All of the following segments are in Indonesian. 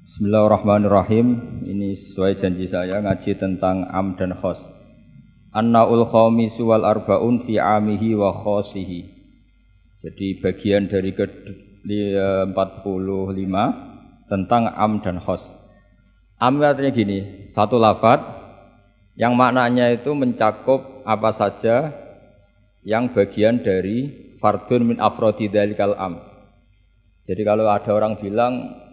Bismillahirrahmanirrahim. Ini sesuai janji saya ngaji tentang am dan khos. Annaul khamisu wal arbaun fi amihi wa khosihi. Jadi bagian dari ke-45 tentang am dan khos. Am artinya gini, satu lafadz yang maknanya itu mencakup apa saja yang bagian dari fardun min afrodi dzalikal am. Jadi kalau ada orang bilang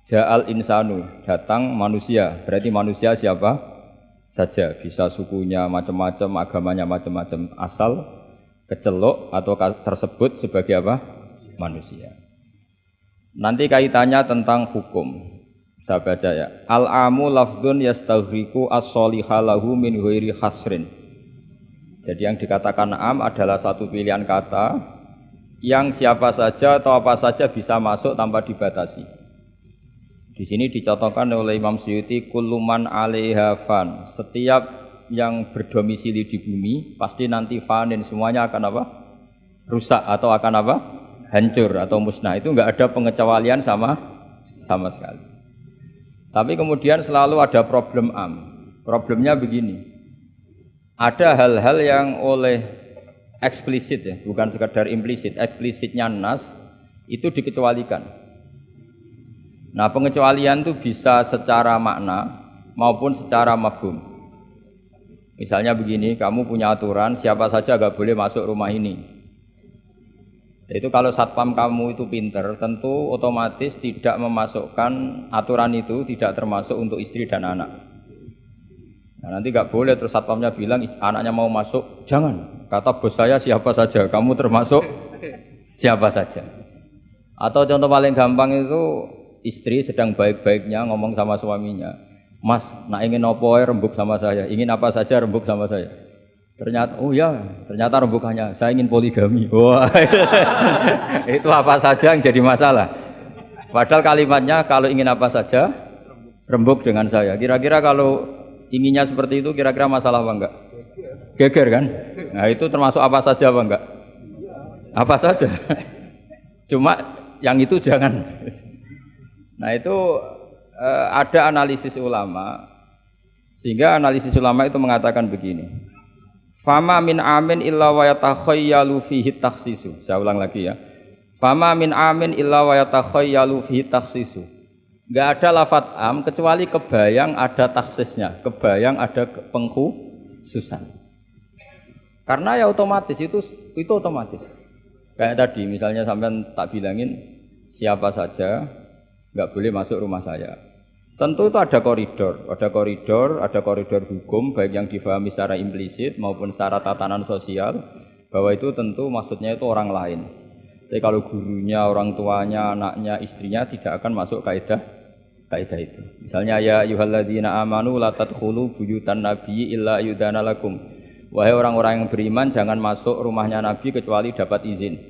Ja'al insanu, datang manusia, berarti manusia siapa saja, bisa sukunya macam-macam, agamanya macam-macam, asal kecelok atau tersebut sebagai apa? Manusia. Nanti kaitannya tentang hukum. Saya baca ya. Al-amu lafdun yastaghriqu as-soliha lahu min ghairi hasrin. Jadi yang dikatakan am adalah satu pilihan kata yang siapa saja atau apa saja bisa masuk tanpa dibatasi. Di sini dicontohkan oleh Imam Suyuti, kullu man 'alaiha fan. Setiap yang berdomisili di bumi pasti nanti fanin, semuanya akan apa? Rusak atau akan apa? Hancur atau musnah. Itu enggak ada pengecualian sama sekali. Tapi kemudian selalu ada problem am. Problemnya begini. Ada hal-hal yang oleh eksplisit ya, bukan sekedar implisit. Eksplisitnya nas itu dikecualikan. Nah, pengecualian itu bisa secara makna maupun secara mafhum. Misalnya begini, kamu punya aturan siapa saja enggak boleh masuk rumah ini. Itu kalau satpam kamu itu pinter, tentu otomatis tidak memasukkan aturan itu tidak termasuk untuk istri dan anak. Nah, nanti enggak boleh terus satpamnya bilang anaknya mau masuk, jangan. Kata bos saya siapa saja, kamu termasuk siapa saja. Atau contoh paling gampang itu istri sedang baik-baiknya ngomong sama suaminya, Mas, nak ingin apa rembuk sama saya, ingin apa saja rembuk sama saya. Ternyata, oh ya, ternyata rembukannya, saya ingin poligami. Wah, itu apa saja yang jadi masalah. Padahal kalimatnya kalau ingin apa saja rembuk dengan saya. Kira-kira kalau inginnya seperti itu, kira-kira masalah apa enggak? Geger kan? Nah itu termasuk apa saja apa enggak? Apa saja. Cuma yang itu jangan. Nah itu ada analisis ulama, sehingga analisis ulama itu mengatakan begini, fama min amin illa wa yatakhayyalu fihi takhsisu. Saya ulang lagi ya, fama min amin illa wa yatakhayyalu fihi takhsisu. Enggak ada lafadz am kecuali kebayang ada takhsisnya, kebayang ada pengkhususan. Karena ya otomatis itu otomatis. Kayak tadi misalnya sampean tak bilangin siapa saja enggak boleh masuk rumah saya. Tentu itu ada koridor hukum baik yang difahami secara implisit maupun secara tatanan sosial, bahwa itu tentu maksudnya itu orang lain. Tapi kalau gurunya, orang tuanya, anaknya, istrinya tidak akan masuk kaidah itu. Misalnya ya ayyuhalladzina amanu la tadkhulu buyutan nabiyyi illa yudana lakum. Wahai orang-orang yang beriman, jangan masuk rumahnya Nabi kecuali dapat izin.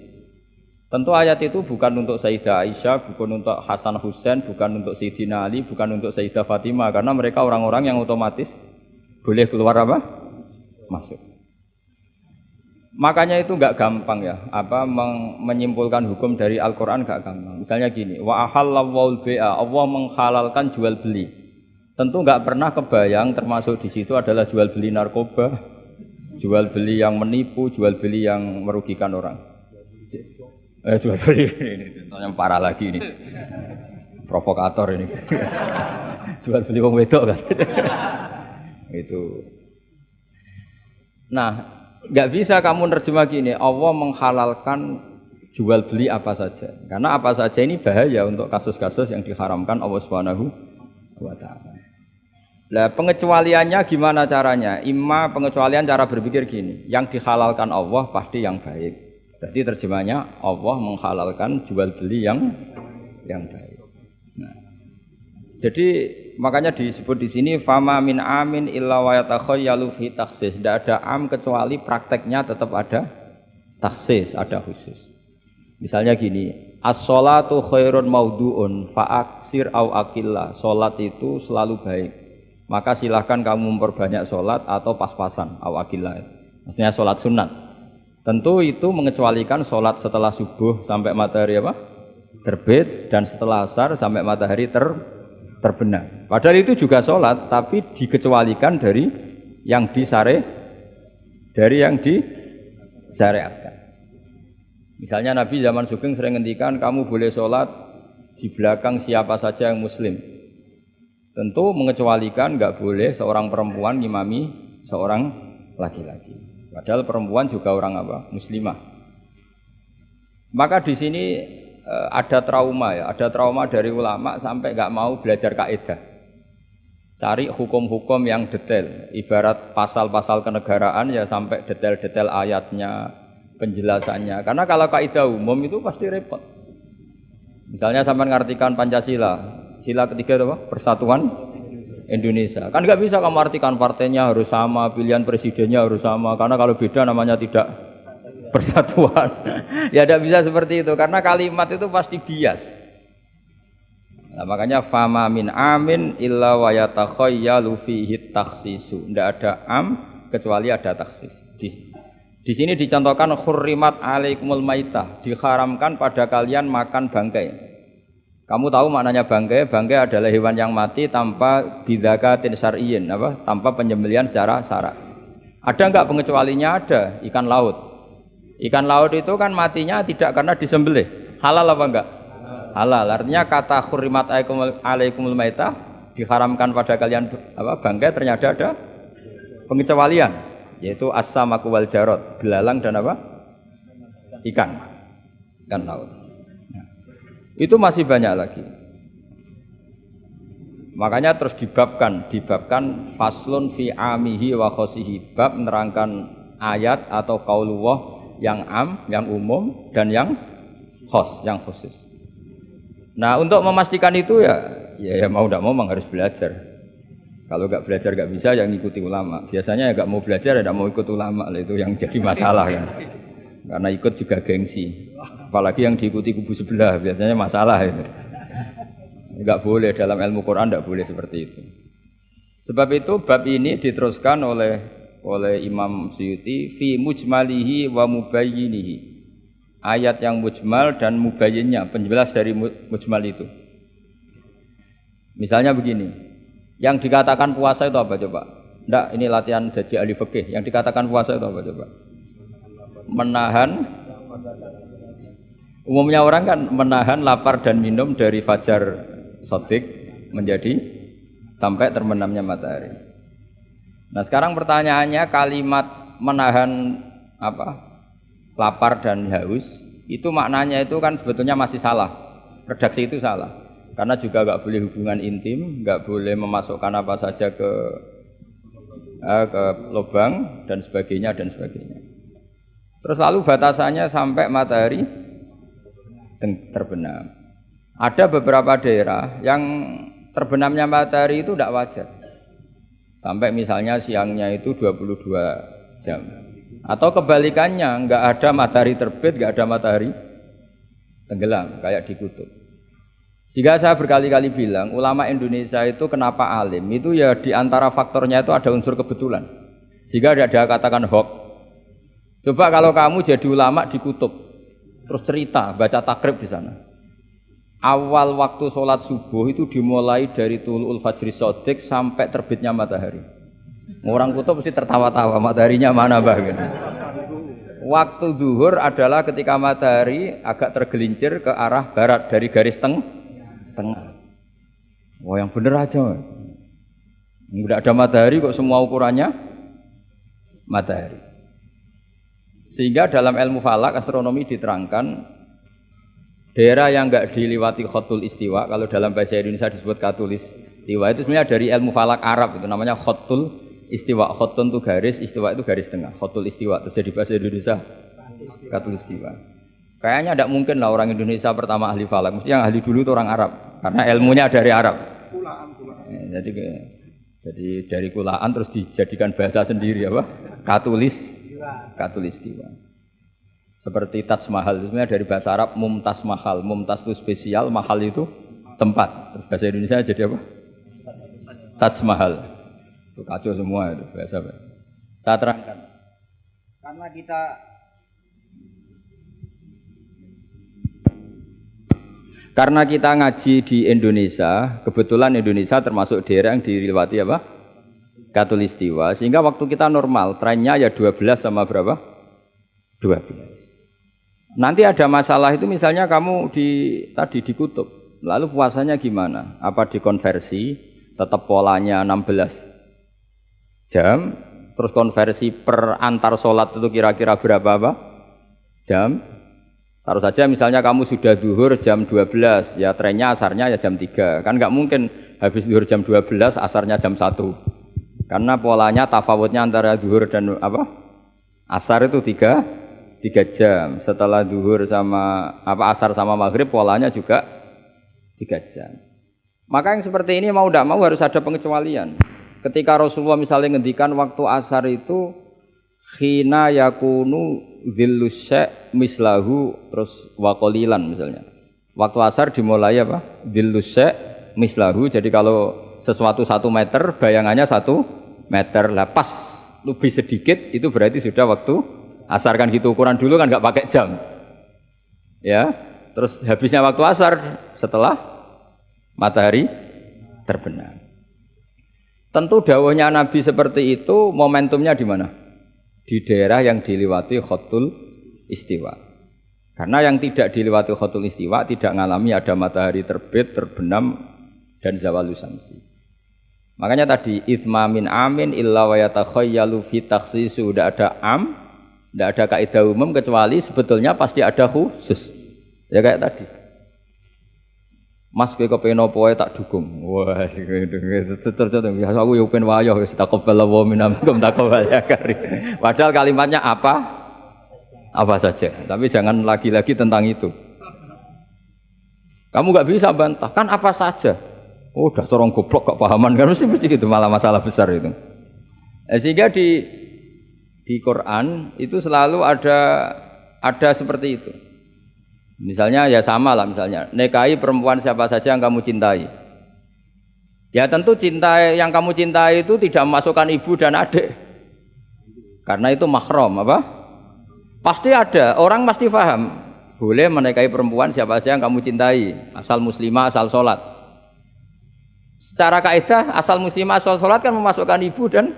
Tentu ayat itu bukan untuk Sayyidah Aisyah, bukan untuk Hasan Husain, bukan untuk Sayyidina Ali, bukan untuk Sayyidah Fatimah, karena mereka orang-orang yang otomatis boleh keluar apa? Masuk. Makanya itu enggak gampang ya, menyimpulkan hukum dari Al-Qur'an enggak gampang. Misalnya gini, wa ahallallahu bai'a, Allah menghalalkan jual beli. Tentu enggak pernah kebayang termasuk di situ adalah jual beli narkoba, jual beli yang menipu, jual beli yang merugikan orang. Jual beli ini yang parah lagi ini, provokator ini. Jual beli wong wedok kan. Itu. Nah, nggak bisa kamu nerjemah gini, Allah menghalalkan jual beli apa saja. Karena apa saja ini bahaya untuk kasus-kasus yang diharamkan Allah Subhanahu wa taala. Lah pengecualiannya gimana caranya? Pengecualian cara berpikir gini, yang dihalalkan Allah pasti yang baik. Jadi terjemahnya Allah menghalalkan jual beli yang baik. Nah, jadi makanya disebut di sini fama min amin illa wa yatakhayyalu fi takhsis. Tidak ada am kecuali prakteknya tetap ada takhsis, ada khusus. Misalnya gini, as-sholatu khairun maudu'un fa'aksir au aqillah. Salat itu selalu baik. Maka silahkan kamu memperbanyak salat atau pas-pasan au aqillah. Maksudnya salat sunat. Tentu itu mengecualikan sholat setelah subuh sampai matahari apa? terbit dan setelah asar sampai matahari terbenam. Padahal itu juga sholat, tapi dikecualikan dari yang disyariatkan. Misalnya Nabi zaman Sugeng sering ngendikan kamu boleh sholat di belakang siapa saja yang muslim. Tentu mengecualikan nggak boleh seorang perempuan ngimami seorang laki-laki. Padahal perempuan juga orang apa? Muslimah. Maka di sini ada trauma ya, ada trauma dari ulama sampai nggak mau belajar kaidah. Cari hukum-hukum yang detail, ibarat pasal-pasal kenegaraan ya sampai detail-detail ayatnya, penjelasannya. Karena kalau kaidah umum itu pasti repot. Misalnya sampai mengartikan Pancasila, sila ketiga itu apa? Persatuan Indonesia. Kan nggak bisa kamu artikan partainya harus sama, pilihan presidennya harus sama. Karena kalau beda namanya tidak persatuan. Ya tidak bisa seperti itu karena kalimat itu pasti bias. Nah, makanya fama min amin illa wa yatakhayyalu fihi takhsisu. Tidak ada am kecuali ada taksis. Di sini dicontohkan hurrimat alaikumul maitah, diharamkan pada kalian makan bangkai. Kamu tahu maknanya bangkai? Bangkai adalah hewan yang mati tanpa bidzakatin syar'iyyin, tanpa penyembelihan secara syarak. Ada enggak pengecualinya? Ada, ikan laut. Ikan laut itu kan matinya tidak karena disembelih. Halal apa enggak? Halal. Artinya kata hurrimat alaikumul maitah diharamkan pada kalian bangkai, ternyata ada pengecualian, yaitu as-samaku wal jarad, belalang dan apa? Ikan laut. Nah, itu masih banyak lagi. Makanya terus dibabkan faslun fi amihi wa khosihi, bab menerangkan ayat atau qaulullah yang am, yang umum dan yang khos, yang khusus. Nah, untuk memastikan itu ya mau tidak mau memang harus belajar. Kalau nggak belajar nggak bisa yang ngikuti ulama. Biasanya ya nggak mau belajar ya nggak mau ikut ulama, itu yang jadi masalah kan. Karena ikut juga gengsi. Apalagi yang diikuti kubu sebelah biasanya masalah itu. Nggak boleh dalam ilmu Quran, nggak boleh seperti itu. Sebab itu bab ini diteruskan oleh Imam Suyuti fi mujmalihi wa mubayyinihi. Ayat yang mujmal dan mubayyinnya, penjelas dari mujmal itu. Misalnya begini, yang dikatakan puasa itu apa coba? Enggak, ini latihan jadi ahli fikih. Yang dikatakan puasa itu apa coba? Menahan. Umumnya orang kan menahan lapar dan minum dari fajar shadiq menjadi sampai terbenamnya matahari. Nah, sekarang pertanyaannya kalimat menahan lapar dan haus itu maknanya itu kan sebetulnya masih salah. Redaksi itu salah. Karena juga nggak boleh hubungan intim, nggak boleh memasukkan apa saja ke lubang dan sebagainya. Terus lalu batasannya sampai matahari terbenam. Ada beberapa daerah yang terbenamnya matahari itu tidak wajar. Sampai misalnya siangnya itu 22 jam. Atau kebalikannya, nggak ada matahari terbit, nggak ada matahari tenggelam, kayak di kutub. Sehingga saya berkali-kali bilang, ulama Indonesia itu kenapa alim? Itu ya diantara faktornya itu ada unsur kebetulan. Sehingga dia katakan hoax. Coba kalau kamu jadi ulama di kutub, terus cerita, baca takrib di sana. Awal waktu sholat subuh itu dimulai dari tulu'ul fajri shadiq sampai terbitnya matahari. Orang kutub mesti tertawa-tawa, mataharinya mana bah? Waktu zuhur adalah ketika matahari agak tergelincir ke arah barat dari garis tengah. Wah, yang bener aja. Enggak ada matahari kok semua ukurannya matahari. Sehingga dalam ilmu falak astronomi diterangkan daerah yang enggak diliwati khotul istiwa, kalau dalam bahasa Indonesia disebut katul istiwa, itu sebenarnya dari ilmu falak Arab, itu namanya khotul istiwa. Khotun itu garis, istiwa itu garis tengah. Khotul istiwa terus jadi bahasa Indonesia katul istiwa. Kayaknya tidak mungkin lah orang Indonesia pertama ahli falak, mesti yang ahli dulu itu orang Arab karena ilmunya dari Arab. Jadi dari kulaan terus dijadikan bahasa sendiri apa? Katulistiwa. Seperti Taj Mahal itu sebenarnya dari bahasa Arab mumtaz mahal. Mumtaz itu spesial, mahal itu tempat. Terus bahasa Indonesia jadi apa? Taj Mahal. Itu kacau semua itu bahasa. Saya terangkan. Karena kita Karena kita ngaji di Indonesia, kebetulan Indonesia termasuk daerah yang dilewati apa? Khatulistiwa, sehingga waktu kita normal, trennya ya 12 sama berapa? 12. Nanti ada masalah itu misalnya kamu tadi di kutub, lalu puasanya gimana? Apa dikonversi, tetap polanya 16 jam, terus konversi per antar sholat itu kira-kira berapa apa? Jam? Taruh saja misalnya kamu sudah zuhur jam 12, ya trennya asarnya ya jam 3. Kan nggak mungkin habis zuhur jam 12, asarnya jam 1. Karena polanya tafawutnya antara zuhur dan apa? Asar itu 3 jam. Setelah zuhur sama asar sama maghrib polanya juga 3 jam. Maka yang seperti ini mau tidak mau harus ada pengecualian. Ketika Rasulullah misalnya ngendikan waktu asar itu khina yakunu dhillus syai' mislahu terus waqalilan misalnya. Waktu asar dimulai apa? Dhillus syai' mislahu. Jadi kalau sesuatu 1 meter bayangannya 1 meter. Lah pas lebih sedikit itu berarti sudah waktu asar. Kan gitu ukuran dulu kan enggak pakai jam. Ya. Terus habisnya waktu asar setelah matahari terbenam. Tentu dawuhnya Nabi seperti itu momentumnya di mana? Di daerah yang dilewati Khatul Istiwa. Karena yang tidak dilewati Khatul Istiwa tidak ngalami ada matahari terbit, terbenam dan zawalus samsi. Makanya tadi itsma min amin illa wa yatakhayyalu fi takhsis, sudah ada am, tidak ada kaidah umum kecuali sebetulnya pasti ada khusus. Ya kayak tadi. Mas kowe kepen opo ae tak dukung. Wah, terus aku yo pengen wayo wis taqabbal wa minkum taqabbal ya karim. Padahal kalimatnya apa? Apa saja. Tapi jangan lagi-lagi tentang itu. Kamu enggak bisa bantah, kan apa saja. Oh, dasar orang goblok kok pahaman kan mesti gitu, malah masalah besar itu. Sehingga di Quran itu selalu ada seperti itu. Misalnya ya sama lah, misalnya nikahi perempuan siapa saja yang kamu cintai. Ya tentu cinta yang kamu cintai itu tidak memasukkan ibu dan adik. Karena itu mahram apa? Pasti ada, orang pasti paham. Boleh menikahi perempuan siapa saja yang kamu cintai, asal muslimah, asal sholat. Secara kaidah asal muslimah, asal sholat kan memasukkan ibu dan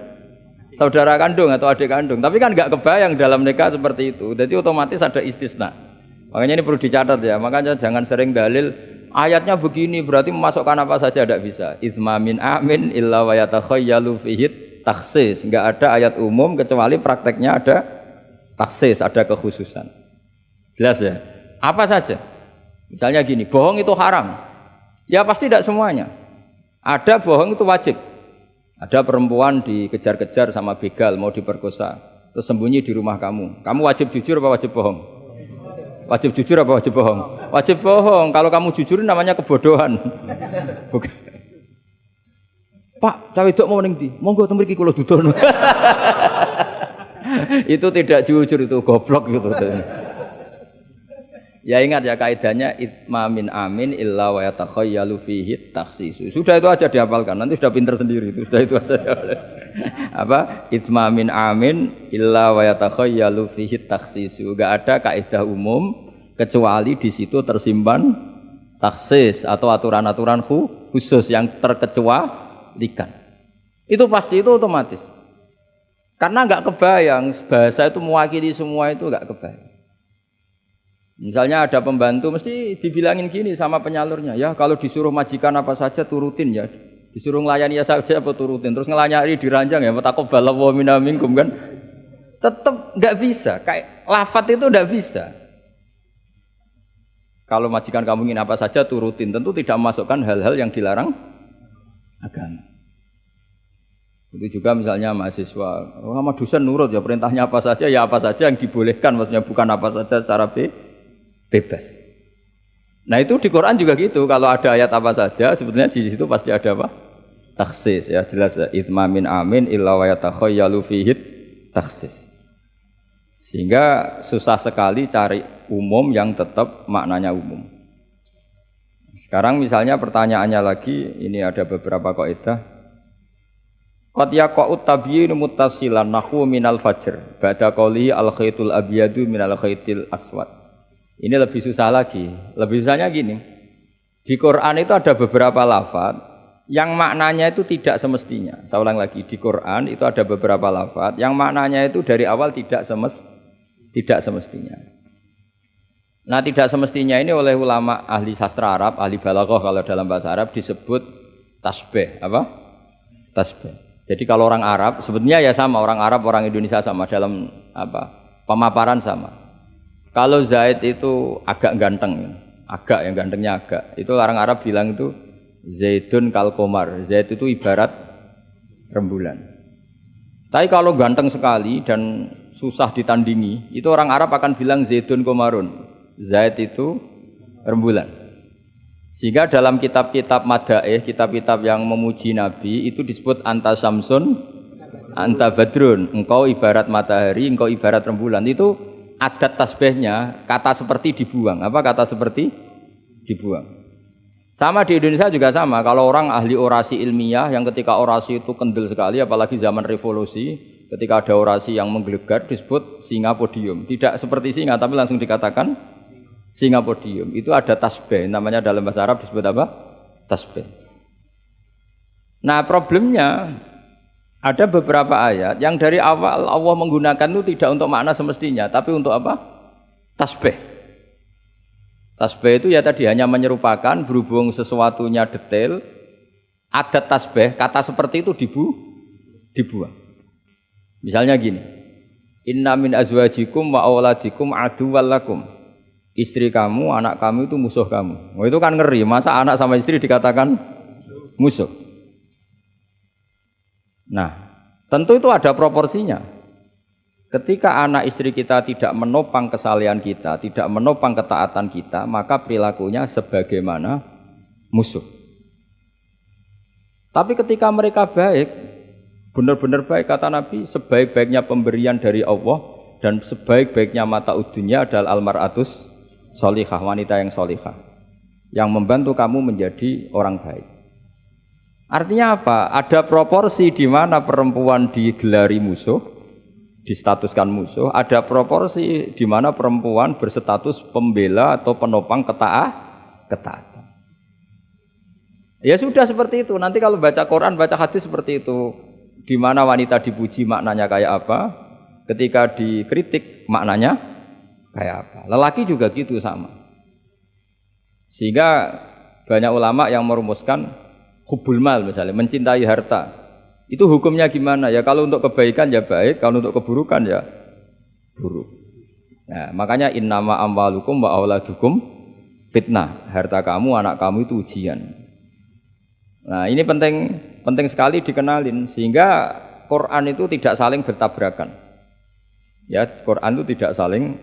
saudara kandung atau adik kandung. Tapi kan nggak kebayang dalam nikah seperti itu. Jadi otomatis ada istisna. Makanya ini perlu dicatat ya, makanya jangan sering dalil ayatnya begini berarti memasukkan apa saja, tidak bisa. Itsma min amin illa wa yatakhayyalu fihi takhsis. Enggak ada ayat umum kecuali prakteknya ada takhsis, ada kekhususan. Jelas ya? Apa saja? Misalnya gini, bohong itu haram. Ya pasti tidak semuanya. Ada bohong itu wajib. Ada perempuan dikejar-kejar sama begal mau diperkosa, terus sembunyi di rumah kamu. Kamu wajib jujur apa wajib bohong? Wajib jujur apa wajib bohong? Wajib bohong. Kalau kamu jujur namanya kebodohan. Bukan. Pak, cawe dok mau ning ndi? Monggo teng mriki kula dudono. Itu tidak jujur, itu goblok gitu. Ya ingat ya kaidahnya itsma min amin illa wa yatakhayyalu fihi takhsis. Sudah itu aja dihafalkan. Nanti sudah pinter sendiri itu. Sudah itu aja. Apa? Itsma min amin illa wa yatakhayyalu fihi takhsis. Enggak ada kaidah umum kecuali di situ tersimpan takhsis atau aturan-aturan khusus yang terkecualikan. Itu pasti, itu otomatis. Karena enggak kebayang bahasa itu mewakili semua, itu enggak kebayang. Misalnya ada pembantu mesti dibilangin gini sama penyalurnya, ya kalau disuruh majikan apa saja turutin ya, disuruh ngelayani ya saja apa turutin, terus ngelayani diranjang ya taqabbalallahu minna minkum kan, tetap nggak bisa, kayak lafadz itu nggak bisa. Kalau majikan kamu ingin apa saja turutin, tentu tidak memasukkan hal-hal yang dilarang agama. Itu juga misalnya mahasiswa, sama dosen nurut ya perintahnya apa saja ya apa saja yang dibolehkan, maksudnya bukan apa saja secara bebas. Nah itu di Quran juga gitu. Kalau ada ayat apa saja, sebetulnya di situ pasti ada apa? Takhsis ya, jelas ya. Itsma min amin illa wa yatakhayyalu fihi takhsis. Sehingga susah sekali cari umum yang tetap maknanya umum. Sekarang misalnya pertanyaannya lagi, ini ada beberapa kaidah. Qad yaqa'u tabyinu muttasilan nahu minal fajr ba'da qawli al khaitul abyadu minal khaitil aswad. Ini lebih susah lagi. Lebih susahnya gini. Di Quran itu ada beberapa lafaz yang maknanya itu tidak semestinya. Saya ulang lagi, di Quran itu ada beberapa lafaz yang maknanya itu dari awal tidak semestinya. Nah, tidak semestinya ini oleh ulama ahli sastra Arab, ahli balaghah kalau dalam bahasa Arab disebut tasbih. Apa? Tasbih. Jadi kalau orang Arab sebetulnya ya sama, orang Arab, orang Indonesia sama dalam pemaparan sama. Kalau Zaid itu agak ganteng, agak yang gantengnya agak. Itu orang Arab bilang itu Zaidun kal qamar. Zaid itu ibarat rembulan. Tapi kalau ganteng sekali dan susah ditandingi, itu orang Arab akan bilang Zaidun qamarun. Zaid itu rembulan. Sehingga dalam kitab-kitab madaih, kitab-kitab yang memuji Nabi itu disebut anta samsun, anta badrun. Engkau ibarat matahari, engkau ibarat rembulan. Itu adat tasbihnya, kata seperti dibuang. Apa kata seperti? Dibuang. Sama di Indonesia juga sama, kalau orang ahli orasi ilmiah yang ketika orasi itu kendel sekali, apalagi zaman revolusi, ketika ada orasi yang menggelegar disebut singa podium. Tidak seperti singa, tapi langsung dikatakan singa podium. Itu ada tasbih, namanya dalam bahasa Arab disebut apa? Tasbih. Nah problemnya, ada beberapa ayat yang dari awal Allah menggunakan itu tidak untuk makna semestinya, tapi untuk apa? Tasbih. Tasbih itu ya tadi hanya menyerupakan, berhubung sesuatunya detail, adat tasbih, kata seperti itu dibuang. Misalnya gini, inna min azwajikum wa auladikum aduwwal lakum. Istri kamu, anak kamu itu musuh kamu. Oh, itu kan ngeri, masa anak sama istri dikatakan musuh? Nah, tentu itu ada proporsinya. Ketika anak istri kita tidak menopang kesalehan kita, tidak menopang ketaatan kita, maka perilakunya sebagaimana musuh. Tapi ketika mereka baik, benar-benar baik, kata Nabi, sebaik-baiknya pemberian dari Allah dan sebaik-baiknya mata udunya adalah almaratus sholihah, wanita yang sholihah, yang membantu kamu menjadi orang baik. Artinya apa? Ada proporsi di mana perempuan digelari musuh, distatuskan musuh, ada proporsi di mana perempuan berstatus pembela atau penopang ketaatan. Ya sudah seperti itu. Nanti kalau baca Quran, baca hadis seperti itu. Di mana wanita dipuji maknanya kayak apa, ketika dikritik maknanya kayak apa. Lelaki juga gitu sama. Sehingga banyak ulama yang merumuskan hubbul mal misalnya, mencintai harta. Itu hukumnya gimana? Ya kalau untuk kebaikan ya baik, kalau untuk keburukan ya buruk. Nah, makanya innama amwalukum wa auladukum fitnah. Harta kamu, anak kamu itu ujian. Nah, ini penting sekali dikenalin sehingga Quran itu tidak saling bertabrakan. Ya, Quran itu tidak saling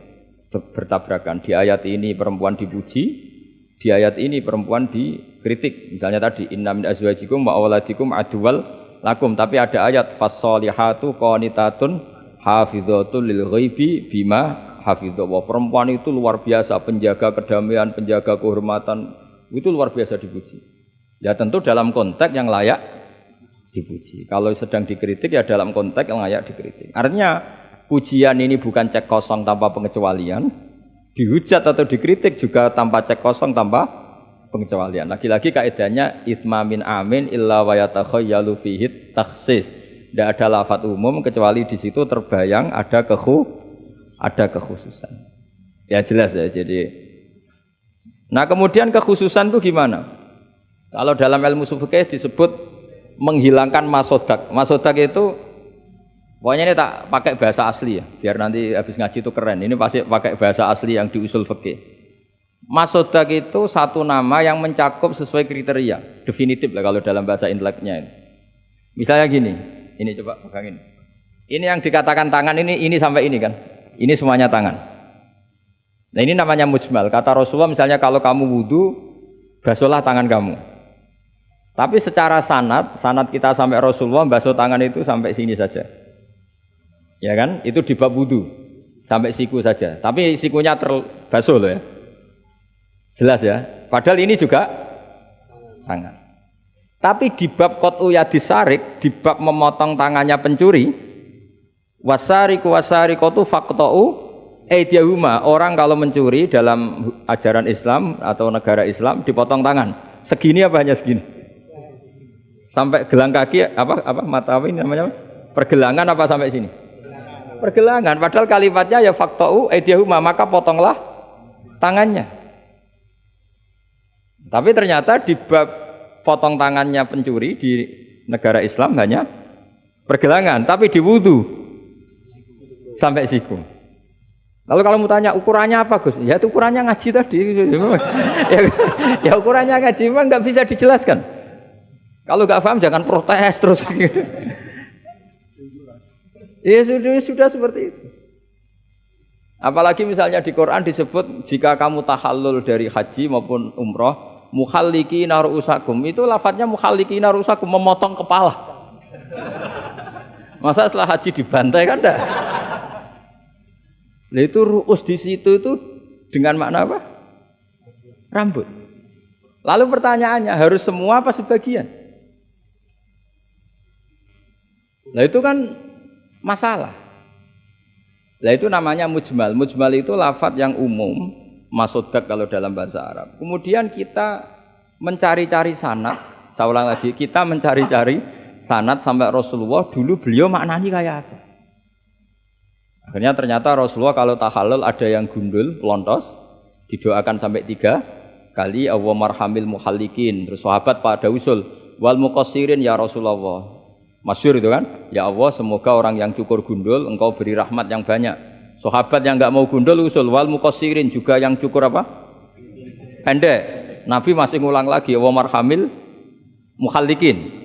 bertabrakan. Di ayat ini perempuan dipuji, di ayat ini perempuan dikritik. Misalnya tadi inna min azwajikum wa auladikum aduwwal lakum, tapi ada ayat fassolihatu qanitatun hafidzatul lil ghaibi bima hafidza. Perempuan itu luar biasa, penjaga kedamaian, penjaga kehormatan, itu luar biasa dipuji. Ya tentu dalam konteks yang layak dipuji. Kalau sedang dikritik ya dalam konteks yang layak dikritik. Artinya pujian ini bukan cek kosong tanpa pengecualian, dihujat atau dikritik juga tanpa cek kosong tanpa pengecualian. Lagi-lagi kaidahnya itsma min amin illa wa yatakhayyalu fihi takhsis. Tidak ada lafaz umum kecuali di situ terbayang ada kekhususan. Ya jelas ya. Jadi nah kemudian kekhususan itu gimana? Kalau dalam ilmu fikih disebut menghilangkan masodak. Masodak itu pokoknya ini tak pakai bahasa asli ya, biar nanti habis ngaji itu keren. Ini pasti pakai bahasa asli yang di usul fikih. Masodak itu satu nama yang mencakup sesuai kriteria definitif lah kalau dalam bahasa inteleknya ini. Misalnya gini, ini coba pegangin. Ini yang dikatakan tangan ini sampai ini kan, ini semuanya tangan. Nah ini namanya mujmal. Kata Rasulullah misalnya kalau kamu wudu, basuhlah tangan kamu. Tapi secara sanad kita sampai Rasulullah basuh tangan itu sampai sini saja. Ya kan? Itu di bab wudu sampai siku saja. Tapi sikunya terbasuh loh ya. Jelas ya, padahal ini juga tangan. Tapi di bab qat'u yadis sarik, di bab memotong tangannya pencuri, wasariqu wasariqatu faqta'u Aydiyahuma, orang kalau mencuri dalam ajaran Islam atau negara Islam dipotong tangan. Segini apa hanya segini? Sampai gelang kaki apa mata ini namanya? Pergelangan apa sampai sini? Pergelangan. Padahal kalimatnya ya faqta'u aydiyahuma, maka potonglah tangannya. Tapi ternyata di bab potong tangannya pencuri di negara Islam hanya pergelangan, tapi di wudu sampai siku. Lalu kalau mau tanya ukurannya apa Gus? Ya itu ukurannya ngaji tadi. Ya ukurannya ngaji memang nggak bisa dijelaskan. Kalau nggak paham jangan protes terus. Ya sudah seperti itu. Apalagi misalnya di Quran disebut jika kamu tahallul dari haji maupun umroh, mukhallikina ru'usakum, itu lafadznya mukhallikina ru'usakum, memotong kepala. Masa setelah haji dibantai kan enggak? Nah itu ru'us di situ itu dengan makna apa? Rambut. Lalu pertanyaannya harus semua apa sebagian? Nah itu kan masalah. Nah itu namanya mujmal. Mujmal itu lafadz yang umum, masodak kalau dalam bahasa Arab. Kemudian kita mencari-cari sanad. Saya ulang lagi, kita mencari-cari sanad sampai Rasulullah dulu beliau maknanya kayak apa. Akhirnya ternyata Rasulullah kalau tahallul ada yang gundul, pelontos, didoakan sampai 3 kali, Allah marhamil muhallikin. Terus sahabat pada usul, wal muqassirin ya Rasulullah. Masyhur itu kan, ya Allah semoga orang yang cukur gundul engkau beri rahmat yang banyak. Sahabat yang enggak mau gundul usul, wal muqassirin juga yang cukur apa? Pendek. Nabi masih ngulang lagi, wa marhamil muhallikin.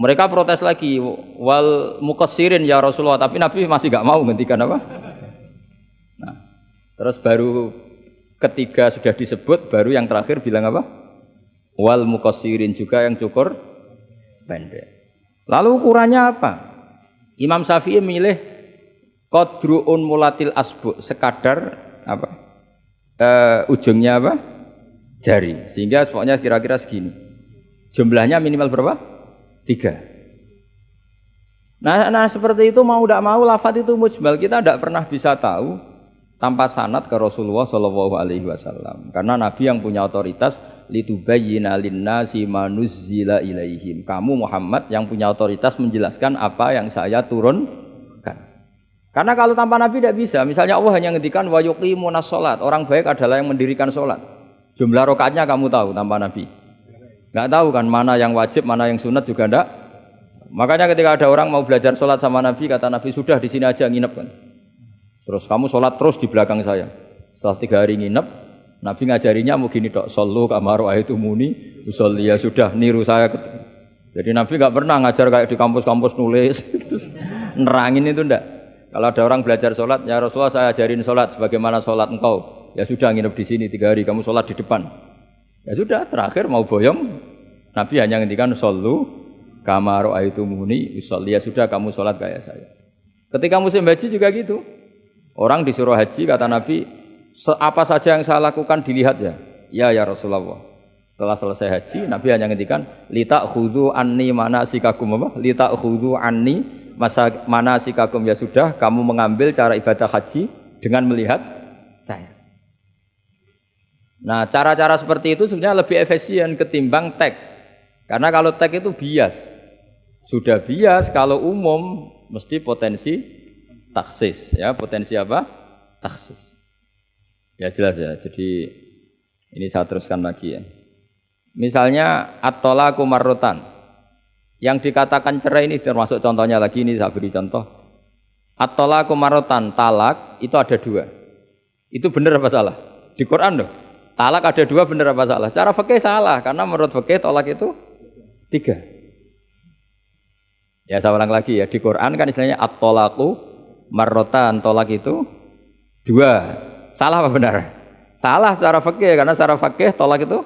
Mereka protes lagi, wal muqassirin ya Rasulullah, tapi Nabi masih enggak mau ngendikan apa? Nah, terus baru ketiga sudah disebut, baru yang terakhir bilang apa? Wal muqassirin juga yang cukur pendek. Lalu ukurannya apa? Imam Syafi'i milih qadru'un mulatil asbu, sekadar apa? Ujungnya apa? Jari. Sehingga pokoknya kira-kira segini. Jumlahnya minimal berapa? 3. Nah seperti itu mau tidak mau lafadz itu mujmal. Kita tidak pernah bisa tahu tanpa sanad ke Rasulullah Shallallahu Alaihi Wasallam. Karena Nabi yang punya otoritas litubayyina linnasi ma nuzzila ilaihim. Kamu Muhammad yang punya otoritas menjelaskan apa yang saya turunkan. Karena kalau tanpa Nabi tidak bisa. Misalnya Allah hanya ngendikan wa yuqimunas shalat. Orang baik adalah yang mendirikan sholat. Jumlah rakaatnya kamu tahu tanpa Nabi? Enggak tahu kan, mana yang wajib, mana yang sunat juga enggak. Makanya ketika ada orang mau belajar sholat sama Nabi, kata Nabi sudah di sini aja nginep kan. Terus kamu sholat terus di belakang saya. Setelah 3 hari nginep, Nabi ngajarinya mau gini dok, sallu kama ra'aitumuni usolli, ya sudah niru saya. Jadi Nabi nggak pernah ngajar kayak di kampus-kampus nulis, terus nerangin itu ndak. Kalau ada orang belajar sholat, ya Rasulullah saya ajarin sholat sebagaimana sholat engkau. Ya sudah nginep di sini 3 hari, kamu sholat di depan. Ya sudah, terakhir mau boyong, Nabi hanya ngendikan sallu kama ra'aitumuni usolli, ya sudah kamu sholat kayak saya. Ketika musim haji juga gitu. Orang disuruh haji, kata Nabi, apa saja yang saya lakukan dilihat ya. Ya Rasulullah. Setelah selesai haji, Nabi hanya ngendikan litakhudhu anni manasikakum apa? Litakhudhu anni manasikakum, ya sudah kamu mengambil cara ibadah haji dengan melihat saya. Nah, cara-cara seperti itu sebenarnya lebih efisien ketimbang tag. Karena kalau tag itu bias. Sudah bias, kalau umum mesti potensi taksis, ya potensi apa? Taksis. Ya jelas ya. Jadi ini saya teruskan lagi ya. Misalnya at-talaqu marratan. Yang dikatakan cerai ini termasuk contohnya lagi, ini saya beri contoh. At-talaqu marratan, talak itu ada 2. Itu benar apa salah? Di Quran loh. Talak ada 2 benar apa salah? Cara fikih salah karena menurut fikih talak itu 3. Ya saya ulang lagi ya, di Quran kan istilahnya at-talaqu marrotan, tolak itu 2. Salah apa benar? Salah secara fikih, karena secara fikih tolak itu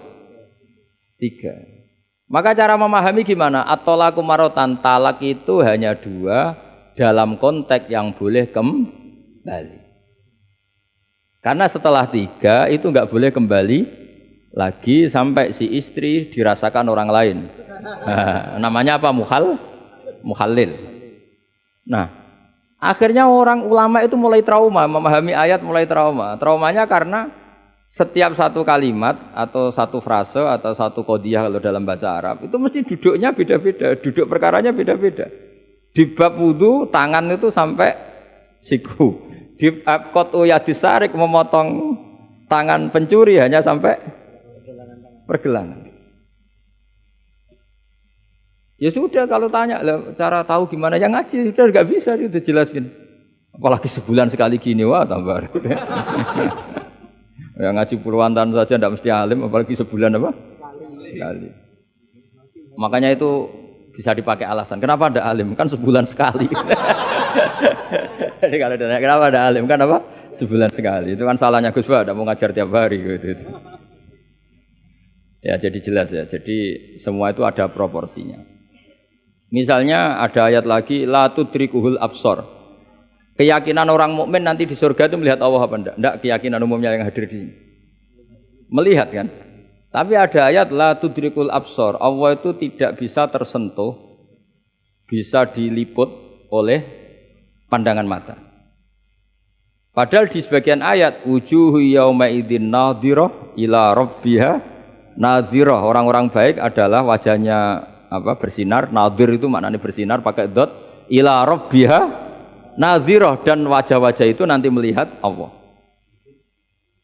3. Maka cara memahami gimana? At-tolaqu marrotan, talak itu hanya 2 dalam konteks yang boleh kembali. Karena setelah 3 itu enggak boleh kembali lagi sampai si istri dirasakan orang lain. Nah, namanya apa? Muhallil. Nah, Akhirnya orang ulama itu mulai trauma, memahami ayat mulai trauma. Traumanya karena setiap satu kalimat atau satu frase atau satu qodiyah kalau dalam bahasa Arab itu mesti duduknya beda-beda, duduk perkaranya beda-beda. Di bab wudu tangan itu sampai siku. Di bab qot'u yadis sarik memotong tangan pencuri hanya sampai pergelangan. Ya sudah kalau tanya cara tahu gimana yang ngaji sudah nggak bisa itu jelaskan. Apalagi sebulan sekali gini wah tambah. Ya ngaji puluhan tahun saja tidak mesti alim apalagi sebulan apa? Sekali. Makanya itu bisa dipakai alasan. Kenapa ada alim? Kan sebulan sekali. Jadi kalau ditanya kenapa ada alim kan apa? Sebulan sekali. Itu kan salahnya Gus Ba, tidak mau ngajar tiap hari gitu. Ya jadi jelas ya. Jadi semua itu ada proporsinya. Misalnya ada ayat lagi la tudrikuhul absor. Keyakinan orang mukmin nanti di surga itu melihat Allah apa enggak? Enggak keyakinan umumnya yang hadir di sini. Melihat kan? Tapi ada ayat la tudrikul absor. Allah itu tidak bisa tersentuh, bisa diliput oleh pandangan mata. Padahal di sebagian ayat wujuhu yauma idzin nadhirah ila rabbiha nadhirah. Orang-orang baik adalah wajahnya bersinar, nadhir itu maknanya bersinar pakai dot, ila rabbiha nadhirah dan wajah-wajah itu nanti melihat Allah.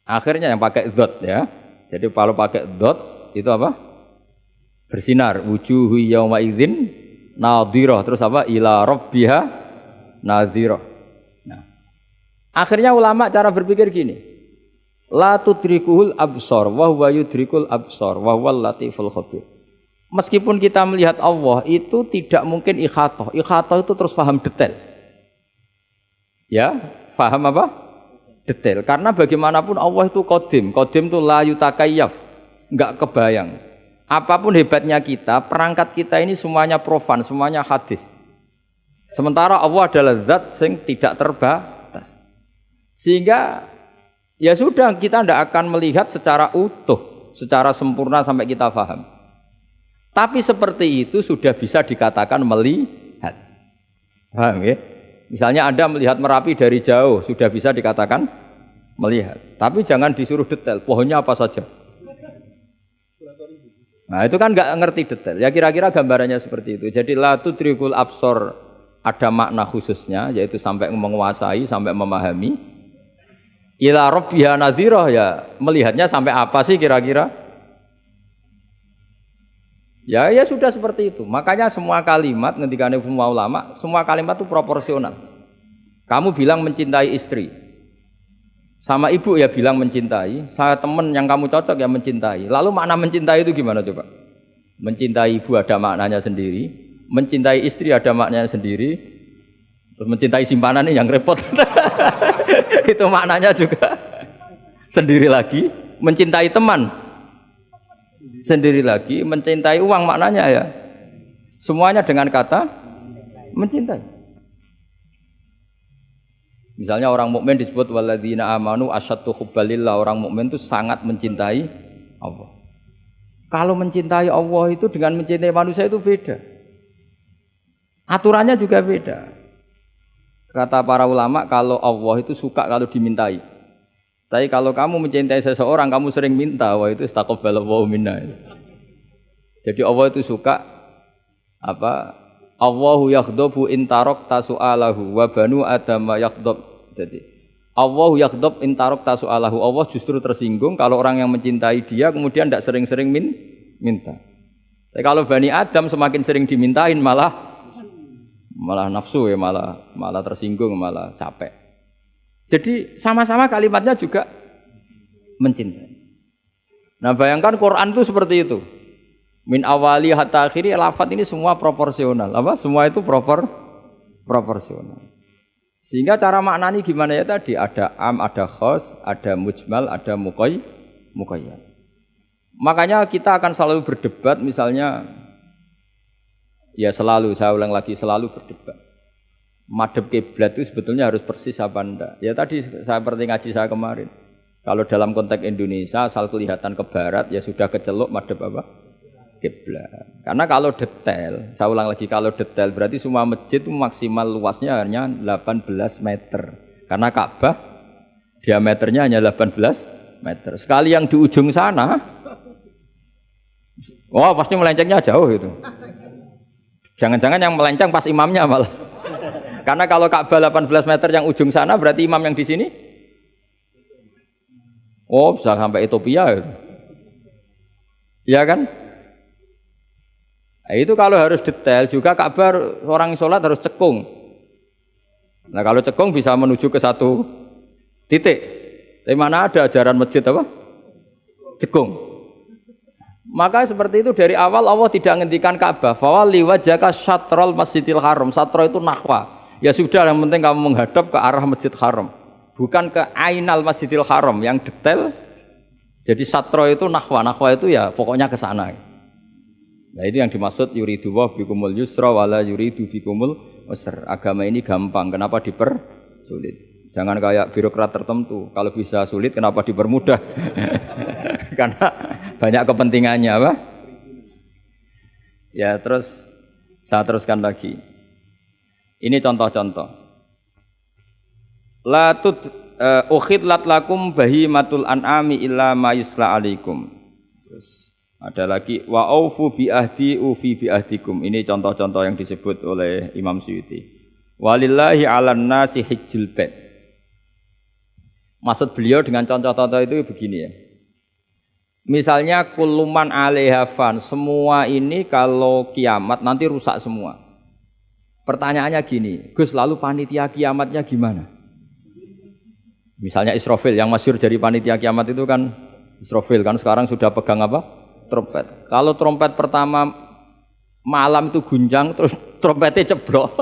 Akhirnya yang pakai dot ya. Jadi kalau pakai dot itu apa? Bersinar, wujuhu yauma idzin nadhirah terus apa? Ila rabbiha nadhirah. Nah. Akhirnya ulama cara berpikir gini. La tudrikuhul absor wa huwa yudrikul absor wa huwal latiful khabir. Meskipun kita melihat Allah itu tidak mungkin ikhatah. Ikhatah itu terus paham detail. Ya, paham apa? Detail. Karena bagaimanapun Allah itu qadim. Qadim itu la yutakayyaf. Enggak kebayang. Apapun hebatnya kita, perangkat kita ini semuanya profan, semuanya hadis. Sementara Allah adalah zat yang tidak terbatas. Sehingga ya sudah kita tidak akan melihat secara utuh, secara sempurna sampai kita paham. Tapi seperti itu sudah bisa dikatakan melihat. Paham ya? Misalnya Anda melihat Merapi dari jauh, sudah bisa dikatakan melihat. Tapi jangan disuruh detail, pohonnya apa saja. Nah itu kan nggak ngerti detail. Ya kira-kira gambarannya seperti itu. Jadi la tudrikul absor ada makna khususnya, yaitu sampai menguasai, sampai memahami. Ila rabbiha nadhirah ya melihatnya sampai apa sih kira-kira? Ya sudah seperti itu. Makanya semua kalimat ketika semua ulama, semua kalimat itu proporsional. Kamu bilang mencintai istri, sama ibu ya bilang mencintai. Saya teman yang kamu cocok ya mencintai. Lalu makna mencintai itu gimana coba? Mencintai ibu ada maknanya sendiri, mencintai istri ada maknanya sendiri, terus mencintai simpanan ini yang repot. Itu maknanya juga sendiri lagi. Mencintai teman sendiri lagi, mencintai uang maknanya ya semuanya dengan kata mencintai. Misalnya orang mukmin disebut walladzina amanu asyaddu hubbalillah, orang mukmin itu sangat mencintai Allah. Kalau mencintai Allah itu dengan mencintai manusia itu beda. Aturannya juga beda. Kata para ulama kalau Allah itu suka kalau dimintai. Tapi kalau kamu mencintai seseorang, kamu sering minta, wah itu istaqabbalallahu minna. Jadi Allah itu suka apa? Allahu yaghdabu in tarakta su'alahu wa banu adama yaghdab. Jadi Allahu yaghdabu in tarakta su'alahu. Allah justru tersinggung kalau orang yang mencintai dia kemudian tidak sering-sering minta. Tapi kalau Bani Adam semakin sering dimintain malah nafsu ya, malah tersinggung, malah capek. Jadi sama-sama kalimatnya juga mencintai. Nah bayangkan Quran itu seperti itu. Min awali hatta akhiri, lafadz ini semua proporsional. Apa? Semua itu proporsional. Sehingga cara maknani gimana ya tadi? Ada am, ada khos, ada mujmal, ada muqayyad. Makanya kita akan selalu berdebat misalnya, ya selalu, saya ulang lagi, selalu berdebat. Madhab kiblat itu sebetulnya harus persis apa enggak? Ya tadi saya seperti ngaji saya kemarin. Kalau dalam konteks Indonesia asal kelihatan ke barat ya sudah keceluk madhab apa? kiblat. Karena kalau detail, saya ulang lagi, kalau detail berarti semua masjid itu maksimal luasnya hanya 18 meter. Karena Ka'bah diameternya hanya 18 meter. Sekali yang di ujung sana, wah pasti melencengnya jauh itu. Jangan-jangan yang melenceng pas imamnya malah. Karena kalau Ka'bah 18 meter yang ujung sana berarti imam yang di sini, oh bisa sampai Ethiopia gitu. Ya kan? Nah, itu kalau harus detail juga Ka'bah orang sholat harus cekung. Nah kalau cekung bisa menuju ke satu titik. Di mana ada ajaran masjid apa? Cekung. Maka seperti itu dari awal Allah tidak menghentikan Ka'bah. Fawalli wajhaka syatrul masjidil haram. Satro itu nahwa. Ya sudah, yang penting kamu menghadap ke arah masjid haram. Bukan ke ainal masjidil haram yang detail. Jadi satro itu nahwa. Nahwa itu ya pokoknya ke sana. Nah itu yang dimaksud yuridu wa bikumul yusra wala yuridu bikumul usra. Agama ini gampang, kenapa dipersulit? Jangan kayak birokrat tertentu, kalau bisa sulit kenapa dipermudah? Karena banyak kepentingannya apa? Ya terus saya teruskan lagi. Ini contoh-contoh. La tud ukhidlat lakum bahimatul an'ami illa ma yusla alaikum. Terus ada lagi wa aufu bi ahdi ufi bi ahdikum. Ini contoh-contoh yang disebut oleh Imam Suyuti. Walillahi 'alan nasi hijjul bait. Maksud beliau dengan contoh-contoh itu begini ya. Misalnya kulluman 'alaiha fan, semua ini kalau kiamat nanti rusak semua. Pertanyaannya gini, Gus, lalu panitia kiamatnya gimana? Misalnya Israfil yang masyhur jadi panitia kiamat itu kan Israfil kan sekarang sudah pegang apa? Trompet. Kalau trompet pertama malam itu gunjang terus trompetnya ceblok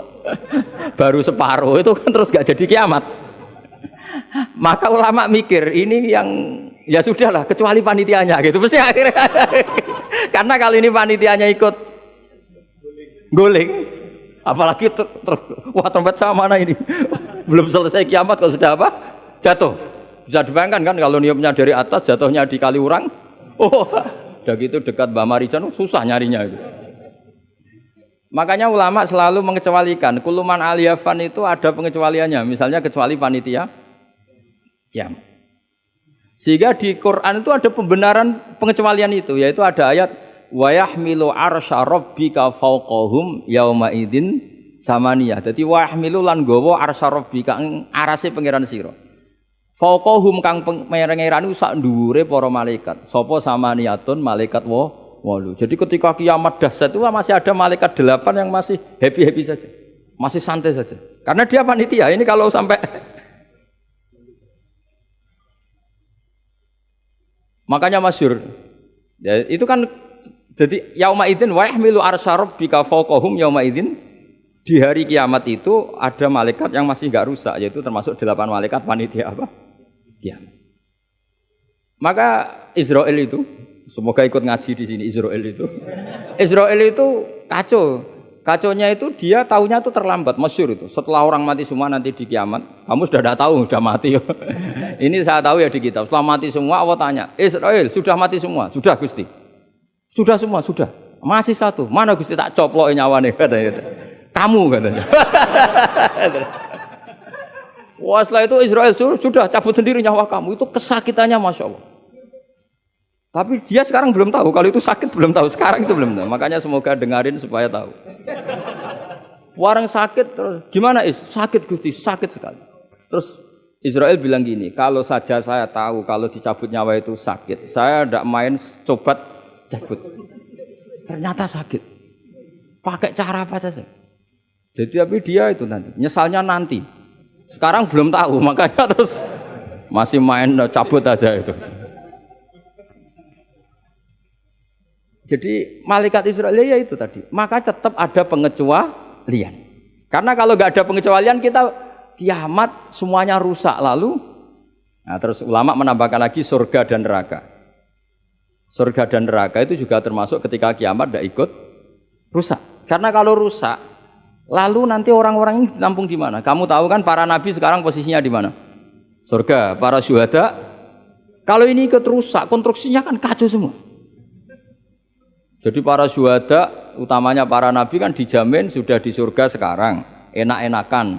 baru separuh itu kan terus gak jadi kiamat. Maka ulama mikir ini yang ya sudahlah kecuali panitianya gitu mesti akhirnya. Karena kalau ini panitianya ikut guling apalagi wah trompet sama mana ini belum selesai kiamat kalau sudah apa jatuh. Bisa dibayangkan kan kalau niupnya dari atas jatuhnya di Kaliurang. Oh udah gitu dekat Mbak Marijan susah nyarinya itu. Makanya ulama selalu mengecualikan kuluman aliyafan itu ada pengecualiannya. Misalnya kecuali panitia kiamat. Sehingga di Quran itu ada pembenaran pengecualian itu, yaitu ada ayat wa yahmilu arsya rabbika fawqahum yauma idzin samaniyah. Dadi wa yahmilu lan gawa arsya rabbika arase pangeran sira. Fauqahum kang pangeran iku sak dhuwure para malaikat. Sapa samaniyatun malaikat 8. Jadi ketika kiamat dahsyat itu masih ada malaikat 8 yang masih happy-happy saja. Masih santai saja. Karena dia panitia. Ini kalau sampai makanya masyhur. Ya, itu kan jadi yauma idzin wa yahmilu arsya rabbika fauqahum yauma idzin. Di hari kiamat itu ada malaikat yang masih enggak rusak, yaitu termasuk 8 malaikat panitia apa? Kiamat. Maka Israel itu, semoga ikut ngaji di sini Israel itu kacau. Kacaunya itu dia tahunya itu terlambat, masyhur itu. Setelah orang mati semua nanti di kiamat, kamu sudah tidak tahu, sudah mati. Ini saya tahu ya di kitab. Setelah mati semua Allah tanya, Israel sudah mati semua? Sudah Gusti. Sudah semua, sudah. Masih satu. Mana Gusti tak coplok nyawane katanya. Kamu katanya. Wah setelah itu Israel sudah cabut sendiri nyawa kamu. Itu kesakitannya Masya Allah. Tapi dia sekarang belum tahu. Kalau itu sakit belum tahu. Sekarang itu belum tahu. Makanya semoga dengarin supaya tahu. Orang sakit terus gimana Is? Sakit Gusti, sakit sekali. Terus Israel bilang gini, kalau saja saya tahu kalau dicabut nyawa itu sakit, saya tidak main coba cabut. Ternyata sakit. Pakai cara apa saja. Jadi tapi dia itu nanti nyesalnya nanti. Sekarang belum tahu, makanya terus masih main cabut aja itu. Jadi malaikat Israel ya itu tadi. Maka tetap ada pengecualian. Karena kalau nggak ada pengecualian kita kiamat semuanya rusak lalu. Nah terus ulama menambahkan lagi surga dan neraka. Surga dan neraka itu juga termasuk ketika kiamat tidak ikut rusak. Karena kalau rusak lalu nanti orang-orang ini ditampung di mana? Kamu tahu kan para nabi sekarang posisinya di mana? Surga, para syuhada. Kalau ini ikut rusak, konstruksinya kan kacau semua. Jadi para syuhada, utamanya para nabi kan dijamin sudah di surga sekarang, enak-enakan,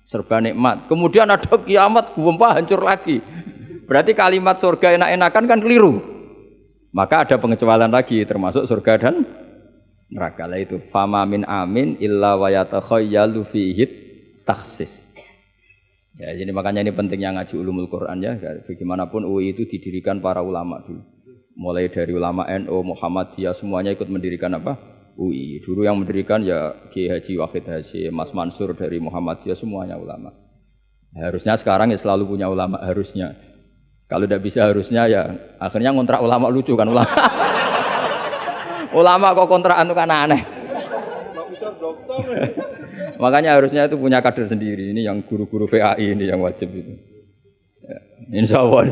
serba nikmat. Kemudian ada kiamat, gempa hancur lagi. Berarti kalimat surga enak-enakan kan keliru. Maka ada pengecualian lagi, termasuk surga dan neraka. Lah itu fama min amin illa wa yatakhayyalu fihi takhsis. Ya, jadi makanya ini pentingnya ngaji ulumul Quran ya. Bagaimanapun UI itu didirikan para ulama dulu. Mulai dari ulama NU, Muhammadiyah semuanya ikut mendirikan apa? UI. Dulu yang mendirikan ya Kiai Haji Wahid Hasyim, Mas Mansur dari Muhammadiyah semuanya ulama. Harusnya sekarang ya selalu punya ulama harusnya. Kalau tidak bisa harusnya ya akhirnya ngontrak ulama lucu kan ulama. Ulama kok kontrakan itu kan aneh. Makanya harusnya itu punya kader sendiri. Ini yang guru-guru VAI ini yang wajib itu. Ya, insya Allah.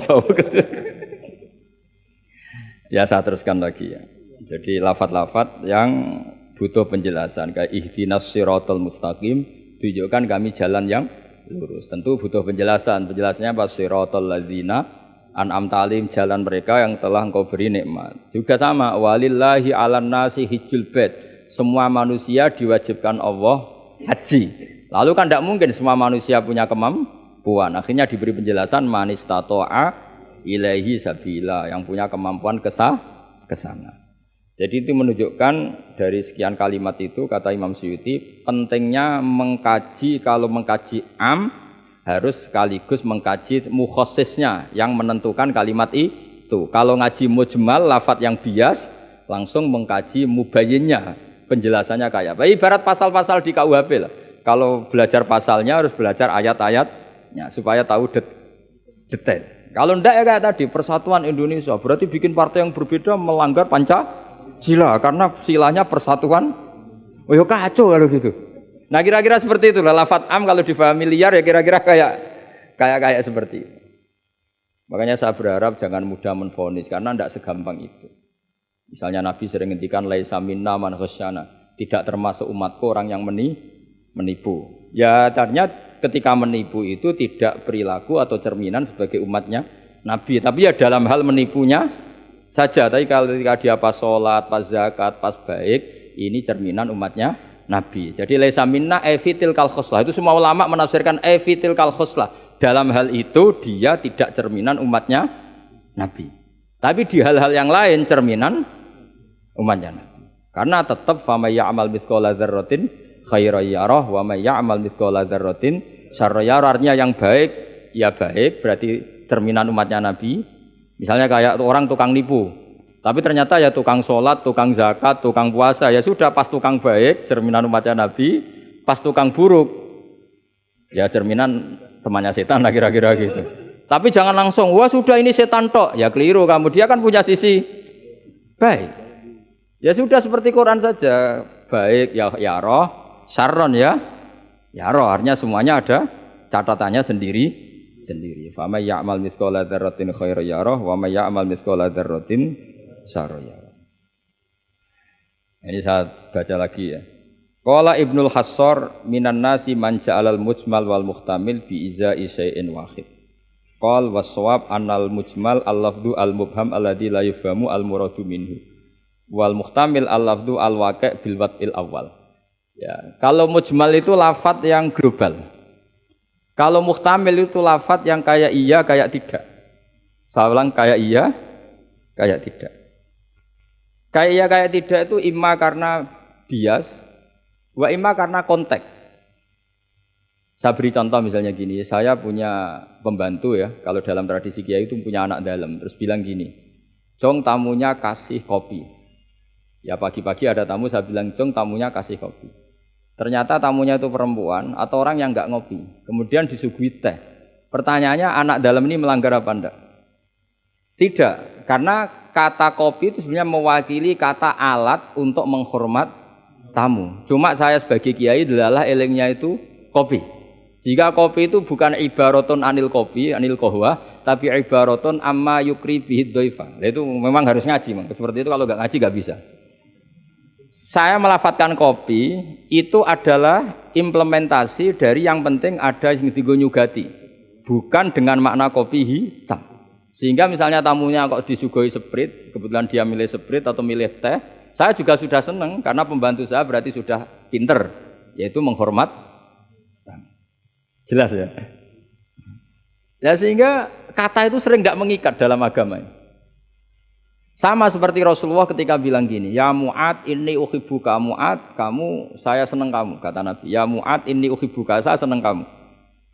Ya saya teruskan lagi ya. Jadi lafaz-lafaz yang butuh penjelasan kayak ihdinas siratal mustaqim, tunjukkan kami jalan yang lurus. Tentu butuh penjelasan. Penjelasannya apa? Siratal ladzina an'amta 'alaihim, jalan mereka yang telah Engkau beri nikmat. Juga sama walillahi 'alan nasi hijjul bait. Semua manusia diwajibkan Allah haji. Lalu kan tidak mungkin semua manusia punya kemampuan. Akhirnya diberi penjelasan manistata'a ilaihi sabila, yang punya kemampuan ke sana. Jadi itu menunjukkan dari sekian kalimat itu kata Imam Suyuti pentingnya mengkaji, kalau mengkaji am harus sekaligus mengkaji mukhassisnya yang menentukan kalimat itu. Kalau ngaji mujmal lafadz yang bias langsung mengkaji mubayyinnya, penjelasannya kayak apa. Ibarat pasal-pasal di KUHP lah. Kalau belajar pasalnya harus belajar ayat-ayatnya supaya tahu detail. Kalau ndak ya kayak tadi persatuan Indonesia berarti bikin partai yang berbeda melanggar Pancasila karena silanya persatuan. Oh ya kacau kalau gitu. Nah kira-kira seperti itulah lafadz am kalau difahami liar ya kira-kira kayak seperti itu. Makanya saya berharap jangan mudah menvonis karena ndak segampang itu. Misalnya Nabi sering ngendikan laisa minna man khasyana, tidak termasuk umatku orang yang menipu. Ya ternyata ketika menipu itu tidak perilaku atau cerminan sebagai umatnya Nabi, tapi ya dalam hal menipunya saja. Tapi kalau ketika dia pas sholat, pas zakat, pas baik, ini cerminan umatnya Nabi. Jadi laisa minna efitil kal khoslah, itu semua ulama menafsirkan efitil kal khoslah. Dalam hal itu dia tidak cerminan umatnya Nabi. Tapi di hal-hal yang lain cerminan umatnya Nabi. Karena tetap famay ya'mal mithqala dzarratin khairan yarah wa may ya'mal mithqala dzarratin syarran yarah. Artinya yang baik ya baik, berarti cerminan umatnya Nabi. Misalnya kayak orang tukang nipu, tapi ternyata ya tukang sholat, tukang zakat, tukang puasa, ya sudah pas tukang baik cerminan umatnya Nabi, pas tukang buruk ya cerminan temannya setan lah kira-kira gitu. Tapi jangan langsung wah sudah ini setan tok, ya keliru kamu, dia kan punya sisi baik. Ya sudah seperti Quran saja, baik ya roh, syarron ya roh, artinya semuanya ada catatannya sendiri. Fa may ya'mal mithqala dzarratin khairan yarah wa may ya'mal mithqala dzarratin syarran yarah. Ini saya baca lagi ya. Qala Ibnul Hassar minan nasi man ja'alal mujmal wal muhtamil bi izai syai'in wahid. Qal was-shawab annal mujmal al-lafdhu al-mubham alladhi la yufhamu al-muradu minhu. Wal muhtamil al-lafdhu al-waqi' bil wad'il awal. Ya, kalau mujmal itu lafadz yang global. Kalau muhtamil itu lafadz yang kayak iya kayak tidak. Saya ulang, kayak iya kayak tidak. Kayak iya kayak tidak itu imma karena bias, wa imma karena konteks. Saya beri contoh misalnya gini, saya punya pembantu ya, kalau dalam tradisi kiai itu punya anak dalam, terus bilang gini, "Jong tamunya kasih kopi." Ya pagi-pagi ada tamu, saya bilang, "Jong tamunya kasih kopi." Ternyata tamunya itu perempuan atau orang yang enggak ngopi. Kemudian disuguhi teh. Pertanyaannya, anak dalam ini melanggar apa enggak? Tidak, karena kata kopi itu sebenarnya mewakili kata alat untuk menghormat tamu. Cuma saya sebagai kiai adalah elingnya itu kopi. Jika kopi itu bukan ibaratun anil kopi, anil kohwa, tapi ibaratun amma yukri bihid doifa. Itu memang harus ngaji. Seperti itu kalau enggak ngaji enggak bisa. Saya melafatkan kopi itu adalah implementasi dari yang penting ada yang nyugati, bukan dengan makna kopi hitam. Sehingga misalnya tamunya kok disuguhi sprit, kebetulan dia milih sprit atau milih teh, Saya juga sudah senang karena pembantu saya berarti sudah pinter, yaitu menghormat. Jelas ya. Ya sehingga kata itu sering tidak mengikat dalam agama ini. Sama seperti Rasulullah ketika bilang gini, ya Mu'ad inni uhibbuka, Mu'ad kamu saya senang kamu, kata Nabi. Ya Mu'ad inni uhibbuka, saya senang kamu.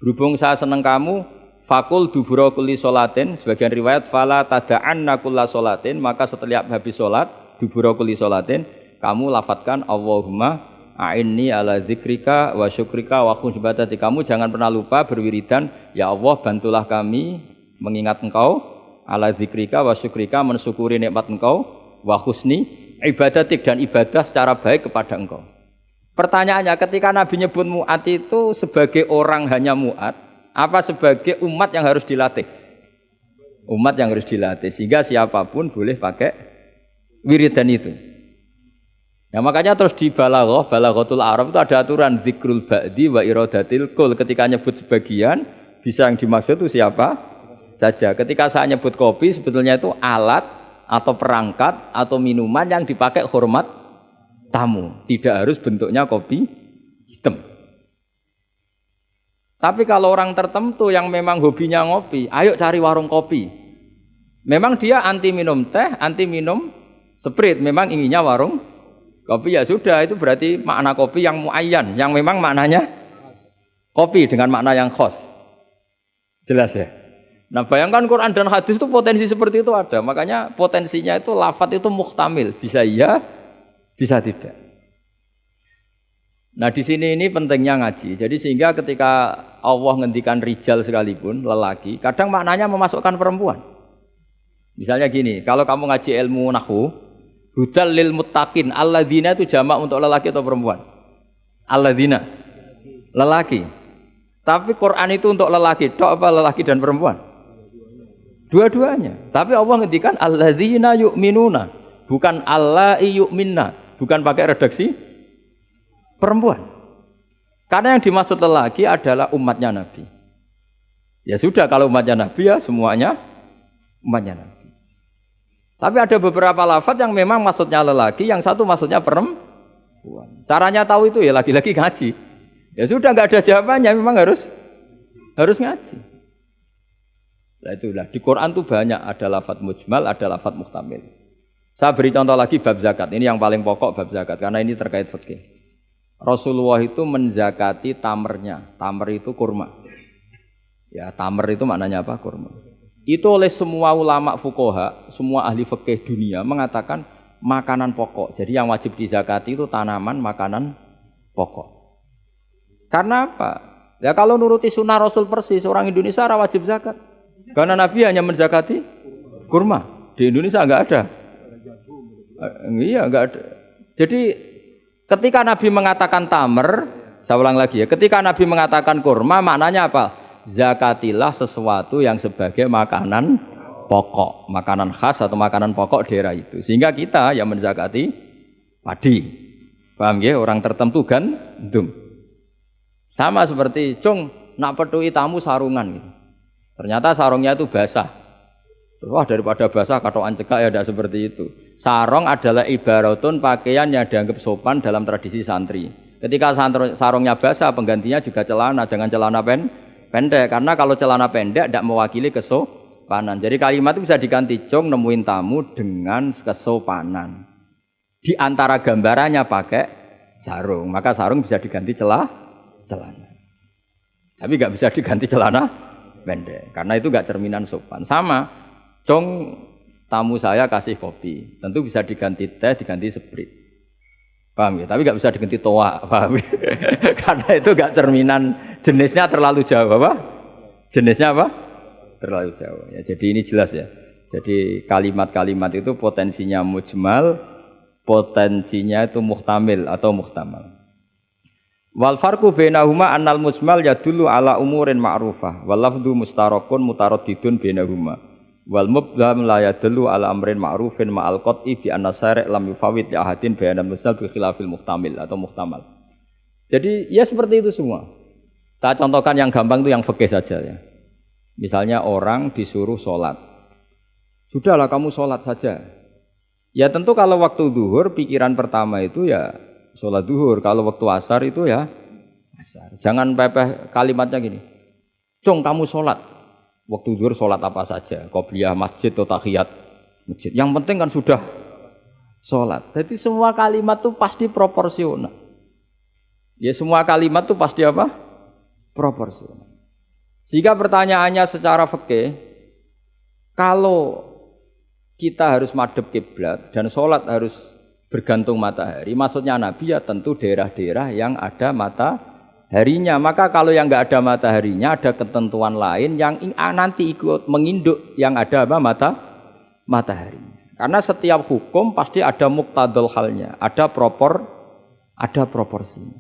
Berhubung saya senang kamu, fakul dubura kulli sholatin, sebagian riwayat fala tada'anna kulla sholatin, maka setiap habis sholat dubura kulli sholatin, kamu lafadzkan Allahumma a'inni ala zikrika wa syukrika wa husni ibadati. Kamu jangan pernah lupa berwiridan, ya Allah bantulah kami mengingat Engkau, ala zikrika wa syukrika, mensyukuri nikmat Engkau, wa husni ibadatik, dan ibadah secara baik kepada Engkau. Pertanyaannya, ketika Nabi nyebut Mu'ad itu sebagai orang hanya Mu'ad, apa sebagai umat yang harus dilatih? Umat yang harus dilatih, sehingga siapapun boleh pakai wiridan itu. Ya makanya terus di balaghatul Arab itu ada aturan zikrul ba'di wa iradatil kul. Ketika nyebut sebagian, bisa yang dimaksud itu siapa saja. Ketika saya nyebut kopi, sebetulnya itu alat atau perangkat atau minuman yang dipakai hormat tamu. Tidak harus bentuknya kopi hitam. Tapi kalau orang tertentu yang memang hobinya ngopi, ayo cari warung kopi. Memang dia anti minum teh, anti minum sprit, memang inginnya warung kopi, ya sudah, itu berarti makna kopi yang muayyan, yang memang maknanya kopi dengan makna yang khas. Jelas ya? Nah bayangkan Quran dan hadis itu potensi seperti itu ada, makanya potensinya itu lafadz itu muhtamil, bisa iya, bisa tidak. Nah di sini ini pentingnya ngaji. Jadi sehingga ketika Allah ngendikan rijal sekalipun lelaki, kadang maknanya memasukkan perempuan. Misalnya gini, kalau kamu ngaji ilmu nahwu, hudal lil muttaqin, alladzina itu jamak untuk lelaki atau perempuan? Alladzina, lelaki. Tapi Quran itu untuk lelaki, tok apa lelaki dan perempuan? Dua-duanya. Tapi Allah ngendikan alladzina yu'minuna, bukan allai yu'minna, bukan pakai redaksi perempuan. Karena yang dimaksud lelaki adalah umatnya Nabi. Ya sudah, kalau umatnya Nabi ya semuanya umatnya Nabi. Tapi ada beberapa lafaz yang memang maksudnya lelaki, yang satu maksudnya perempuan. Caranya tahu itu ya lagi-lagi ngaji. Ya sudah, nggak ada jawabannya, memang harus ngaji. Nah itulah, di Quran tuh banyak, ada lafaz mujmal, ada lafaz muhtamil. Saya beri contoh lagi bab zakat, ini yang paling pokok bab zakat, karena ini terkait fikih. Rasulullah itu menzakati tamernya, tamer itu kurma. Ya, tamer itu maknanya apa? Kurma. Itu oleh semua ulama fuqaha, semua ahli fikih dunia mengatakan makanan pokok. Jadi yang wajib dizakati itu tanaman, makanan pokok. Karena apa? Ya kalau nuruti sunnah Rasul persis, orang Indonesia wajib zakat. Karena Nabi hanya menzakati kurma. Di Indonesia enggak ada. Iya, enggak ada. Jadi ketika Nabi mengatakan tamer, saya ulang lagi ya, ketika Nabi mengatakan kurma, maknanya apa? Zakatilah sesuatu yang sebagai makanan pokok, makanan khas atau makanan pokok daerah itu. Sehingga kita yang menzakati padi. Paham ya? Orang tertentu gandum. Sama seperti cung nak petui tamu sarungan gitu. Ternyata sarungnya itu basah. Wah, daripada basah katokan cekak, ya tidak seperti itu. Sarung adalah ibaratun pakaian yang dianggap sopan dalam tradisi santri. Ketika sarungnya basah, penggantinya juga celana, jangan celana pendek. Karena kalau celana pendek tidak mewakili kesopanan. Jadi kalimat itu bisa diganti, cung nemuin tamu dengan kesopanan. Di antara gambarannya pakai sarung, maka sarung bisa diganti celana. Tapi nggak bisa diganti celana pendek, karena itu nggak cerminan sopan. Sama, cung tamu saya kasih kopi, tentu bisa diganti teh, diganti sprit. Paham ya? Tapi nggak bisa diganti toa, paham ya? Karena itu nggak cerminan, jenisnya terlalu jauh, apa? Jenisnya apa? Terlalu jauh. Ya, jadi ini jelas ya. Jadi kalimat-kalimat itu potensinya mujmal, potensinya itu muhtamil atau muhtamal. Wal farqu bainahuma annal mujmal yadullu ala umurin ma'rufah wal lafdhu mustarakun mutaraddidun bainahuma wal mubham la yadullu ala amrin ma'rufin ma'al qat'i bi anna syari' lam yufawwid li ahadin bayanal mujmal bi khilafil muhtamil atau muhtamal. Jadi ya seperti itu semua. Saya contohkan yang gampang itu yang fikih saja ya. Misalnya orang disuruh sholat. Sudahlah kamu sholat saja. Ya tentu kalau waktu zuhur pikiran pertama itu ya sholat zuhur. Kalau waktu asar itu ya asar. Jangan pepeh kalimatnya gini. Cung kamu sholat. Waktu zuhur sholat apa saja. Qobliyah masjid atau tahiyat masjid. Yang penting kan sudah sholat. Jadi semua kalimat itu pasti proporsional. Ya semua kalimat itu pasti apa? Proporsional. Sehingga pertanyaannya secara fikih, kalau kita harus madhep kiblat dan sholat harus bergantung matahari, maksudnya Nabi ya tentu daerah-daerah yang ada mataharinya. Maka kalau yang nggak ada mataharinya, ada ketentuan lain yang nanti ikut menginduk yang ada apa matahari. Karena setiap hukum pasti ada muqtadul halnya, ada proporsinya.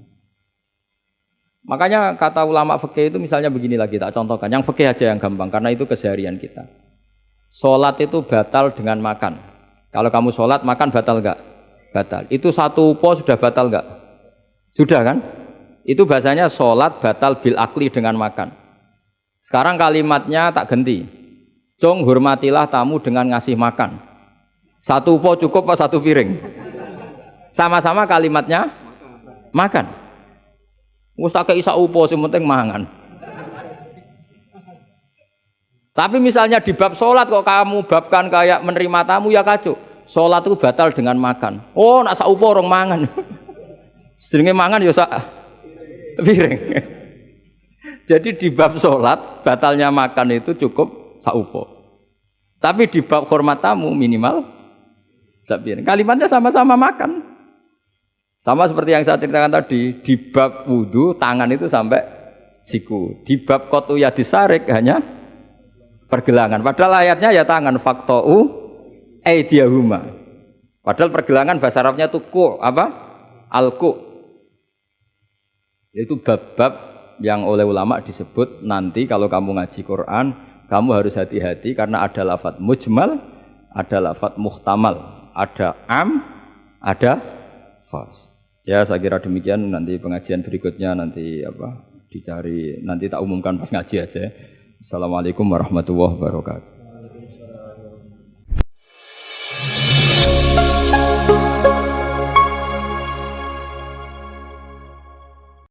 Makanya kata ulama fikih itu misalnya begini lagi, tak contohkan. Yang fikih aja yang gampang, karena itu keseharian kita. Sholat itu batal dengan makan. Kalau kamu sholat, makan batal enggak? Batal. Itu satu upo sudah batal enggak? Sudah kan? Itu bahasanya sholat batal bil akli dengan makan. Sekarang kalimatnya tak ganti. Cung hormatilah tamu dengan ngasih makan. Satu upo cukup apa satu piring? Sama-sama kalimatnya makan. Wis tak kei sak upo sing penting mangan. Tapi misalnya di bab sholat kok kamu babkan kayak menerima tamu ya kacau. Sholat itu batal dengan makan. Oh nak sak upo orang mangan. Sedenge mangan ya sak piring. Jadi di bab sholat batalnya makan itu cukup sak upo. Tapi di bab hormat tamu minimal sak piring. Kalimatnya sama-sama makan. Sama seperti yang saya ceritakan tadi, di bab wudu tangan itu sampai siku. Di bab kotu ya disarik hanya pergelangan. Padahal ayatnya ya tangan faktou aidiyahuma. Padahal pergelangan bahasa Arabnya itu ku apa? Alku. Itu bab-bab yang oleh ulama disebut nanti kalau kamu ngaji Quran, kamu harus hati-hati karena ada lafadz mujmal, ada lafadz muhtamal, ada am, ada khas. Ya saya kira demikian, nanti pengajian berikutnya nanti apa dicari, nanti tak umumkan pas ngaji aja. Assalamualaikum warahmatullahi wabarakatuh.